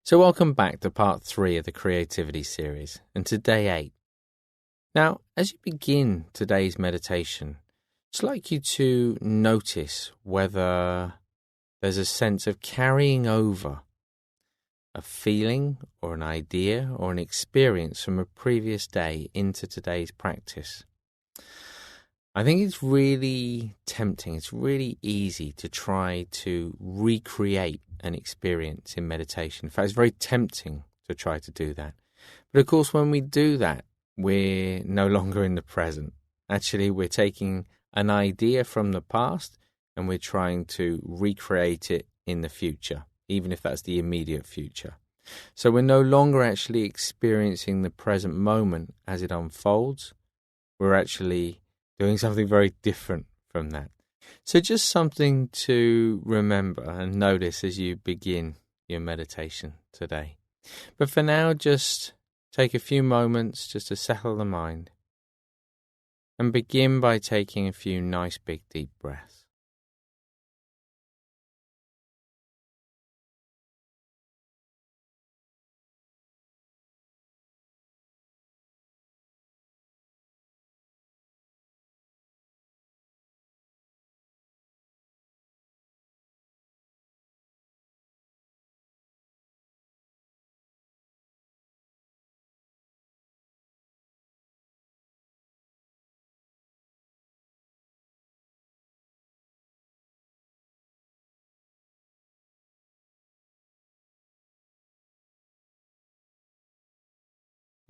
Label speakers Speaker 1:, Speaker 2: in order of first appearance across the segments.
Speaker 1: So welcome back to part 3 of the Creativity series and to day 8. Now, as you begin today's meditation, I'd just like you to notice whether there's a sense of carrying over a feeling or an idea or an experience from a previous day into today's practice. I think it's really tempting, it's really easy to try to recreate an experience in meditation. In fact, it's very tempting to try to do that. But of course, when we do that, we're no longer in the present. Actually, we're taking an idea from the past and we're trying to recreate it in the future, even if that's the immediate future. So we're no longer actually experiencing the present moment as it unfolds. We're actually doing something very different from that. So just something to remember and notice as you begin your meditation today. But for now, just take a few moments just to settle the mind and begin by taking a few nice big deep breaths.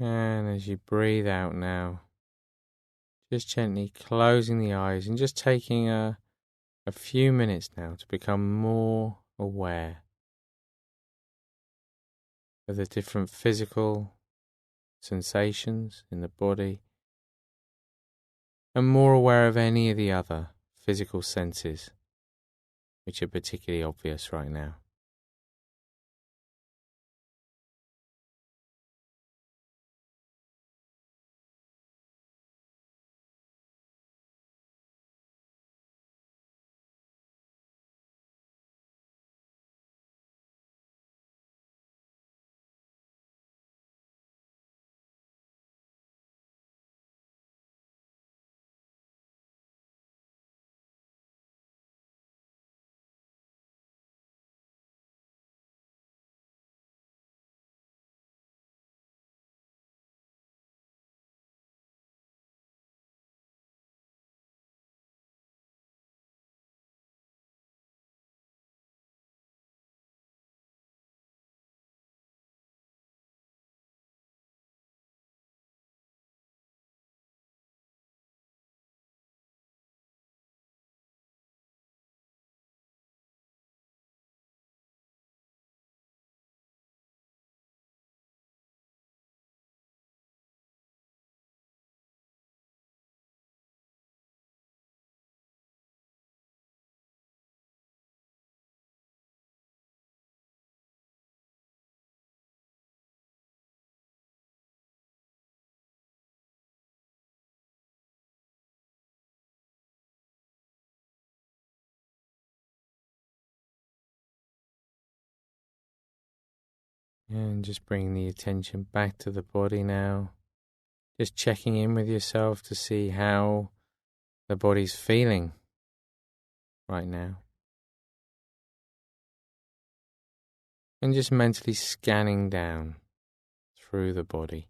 Speaker 1: And as you breathe out now, just gently closing the eyes and just taking a few minutes now to become more aware of the different physical sensations in the body and more aware of any of the other physical senses which are particularly obvious right now. And just bringing the attention back to the body now. Just checking in with yourself to see how the body's feeling right now. And just mentally scanning down through the body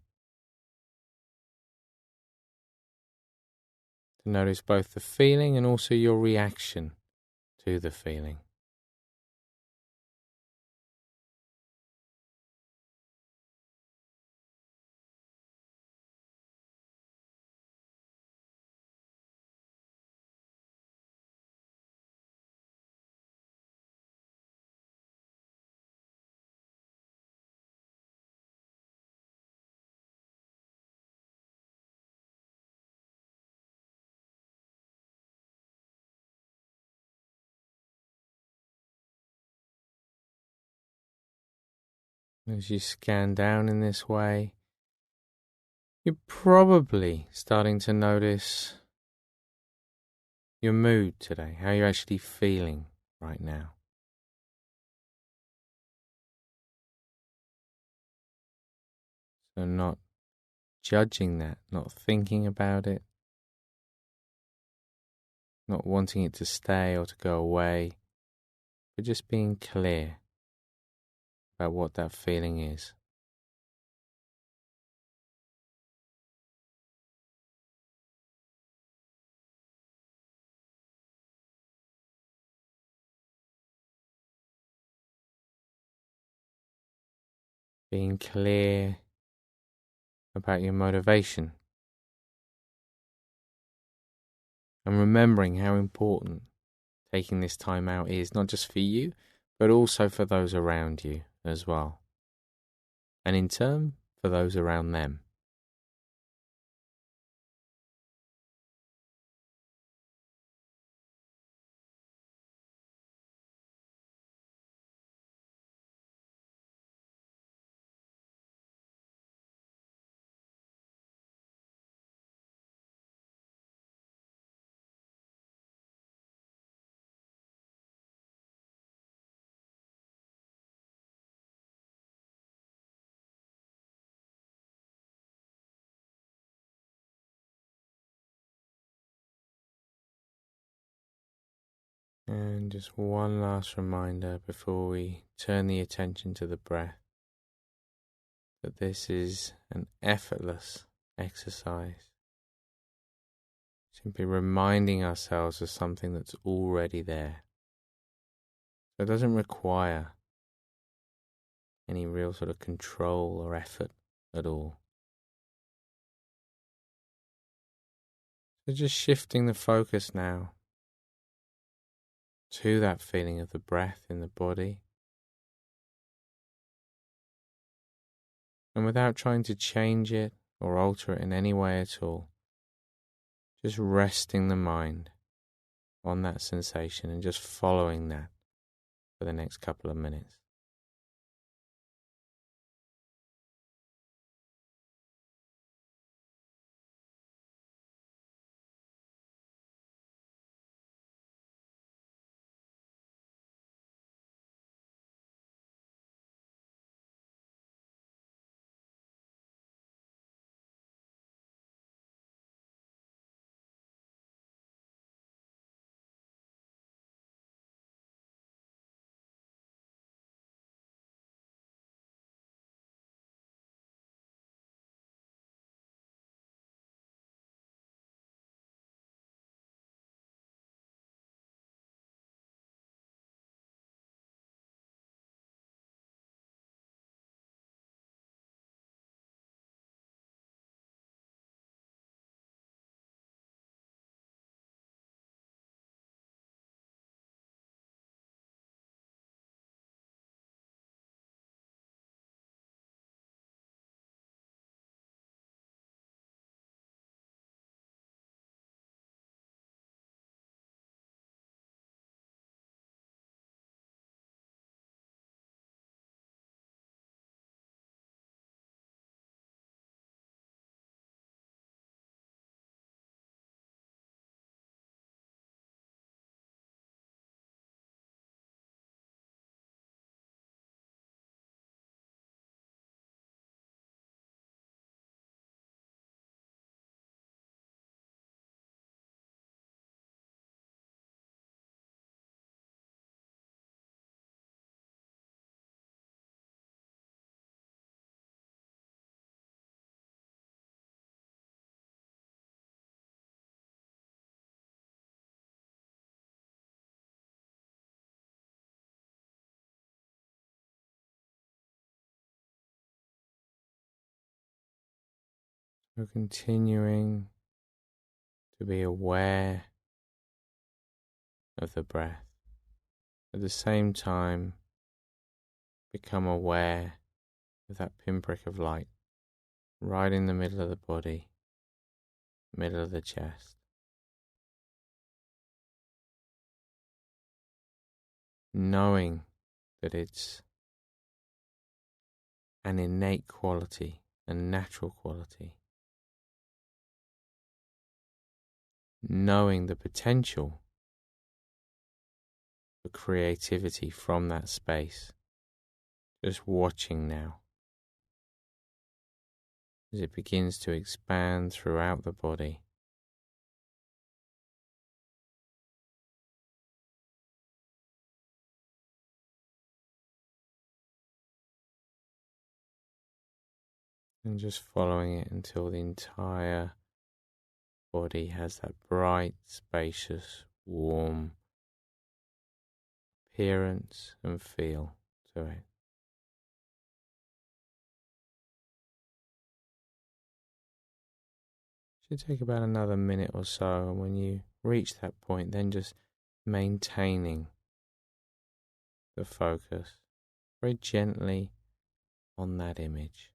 Speaker 1: to notice both the feeling and also your reaction to the feeling. As you scan down in this way, you're probably starting to notice your mood today, how you're actually feeling right now. So not judging that, not thinking about it, not wanting it to stay or to go away, but just being clear about what that feeling is. Being clear about your motivation and remembering how important taking this time out is, not just for you, but also for those around you as well. And in turn, for those around them. And just one last reminder before we turn the attention to the breath, that this is an effortless exercise. Simply reminding ourselves of something that's already there. So it doesn't require any real sort of control or effort at all. So just shifting the focus now to that feeling of the breath in the body. And without trying to change it or alter it in any way at all, just resting the mind on that sensation and just following that for the next couple of minutes. So continuing to be aware of the breath. At the same time, become aware of that pinprick of light right in the middle of the body, middle of the chest. Knowing that it's an innate quality, a natural quality. Knowing the potential for creativity from that space. Just watching now. as it begins to expand throughout the body. And just following it until the entire body has that bright, spacious, warm appearance and feel to it. Should take about another minute or so, and when you reach that point, then just maintaining the focus very gently on that image.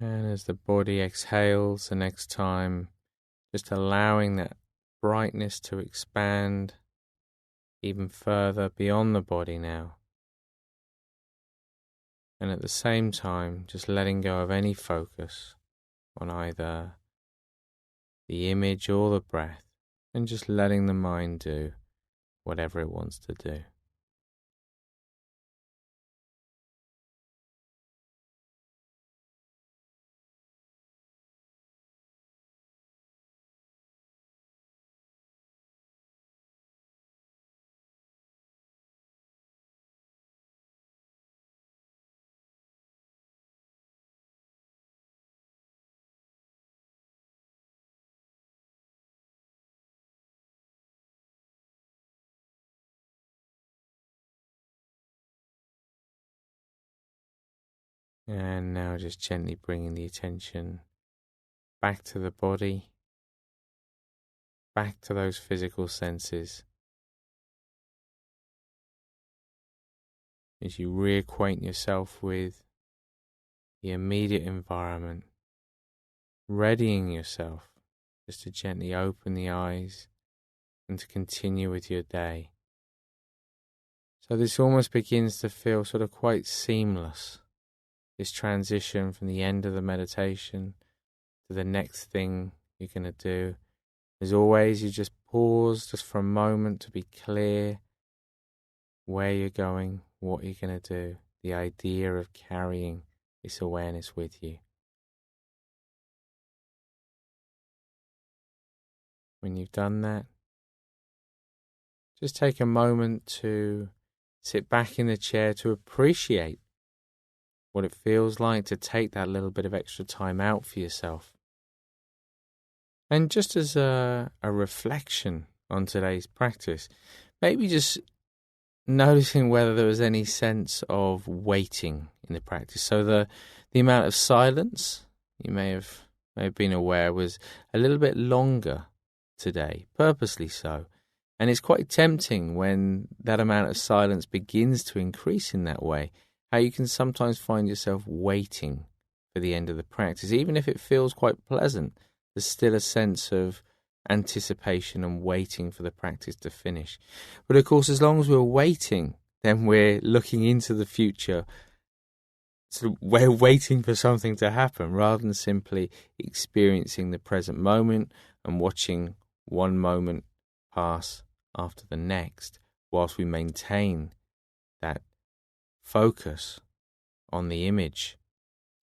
Speaker 1: And as the body exhales the next time, just allowing that brightness to expand even further beyond the body now. And at the same time, just letting go of any focus on either the image or the breath, and just letting the mind do whatever it wants to do. And now just gently bringing the attention back to the body, back to those physical senses. As you reacquaint yourself with the immediate environment, readying yourself just to gently open the eyes and to continue with your day. So this almost begins to feel sort of quite seamless, this transition from the end of the meditation to the next thing you're going to do. As always, you just pause just for a moment to be clear where you're going, what you're going to do, the idea of carrying this awareness with you. When you've done that, just take a moment to sit back in the chair to appreciate what it feels like to take that little bit of extra time out for yourself. And just as a reflection on today's practice, maybe just noticing whether there was any sense of waiting in the practice. So the amount of silence, you may have been aware, was a little bit longer today, purposely so. And it's quite tempting when that amount of silence begins to increase in that way, how you can sometimes find yourself waiting for the end of the practice. Even if it feels quite pleasant, there's still a sense of anticipation and waiting for the practice to finish. But of course, as long as we're waiting, then we're looking into the future. So we're waiting for something to happen rather than simply experiencing the present moment and watching one moment pass after the next, whilst we maintain that focus on the image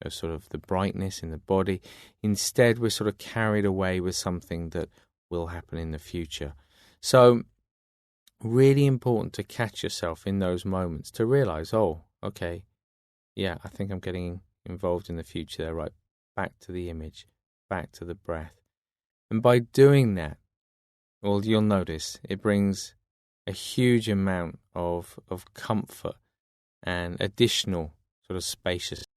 Speaker 1: of sort of the brightness in the body. Instead, we're sort of carried away with something that will happen in the future. So really important to catch yourself in those moments, to realize, oh, okay, yeah, I think I'm getting involved in the future there, right? Back to the image, back to the breath. And by doing that, well, you'll notice it brings a huge amount of comfort and additional sort of spaciousness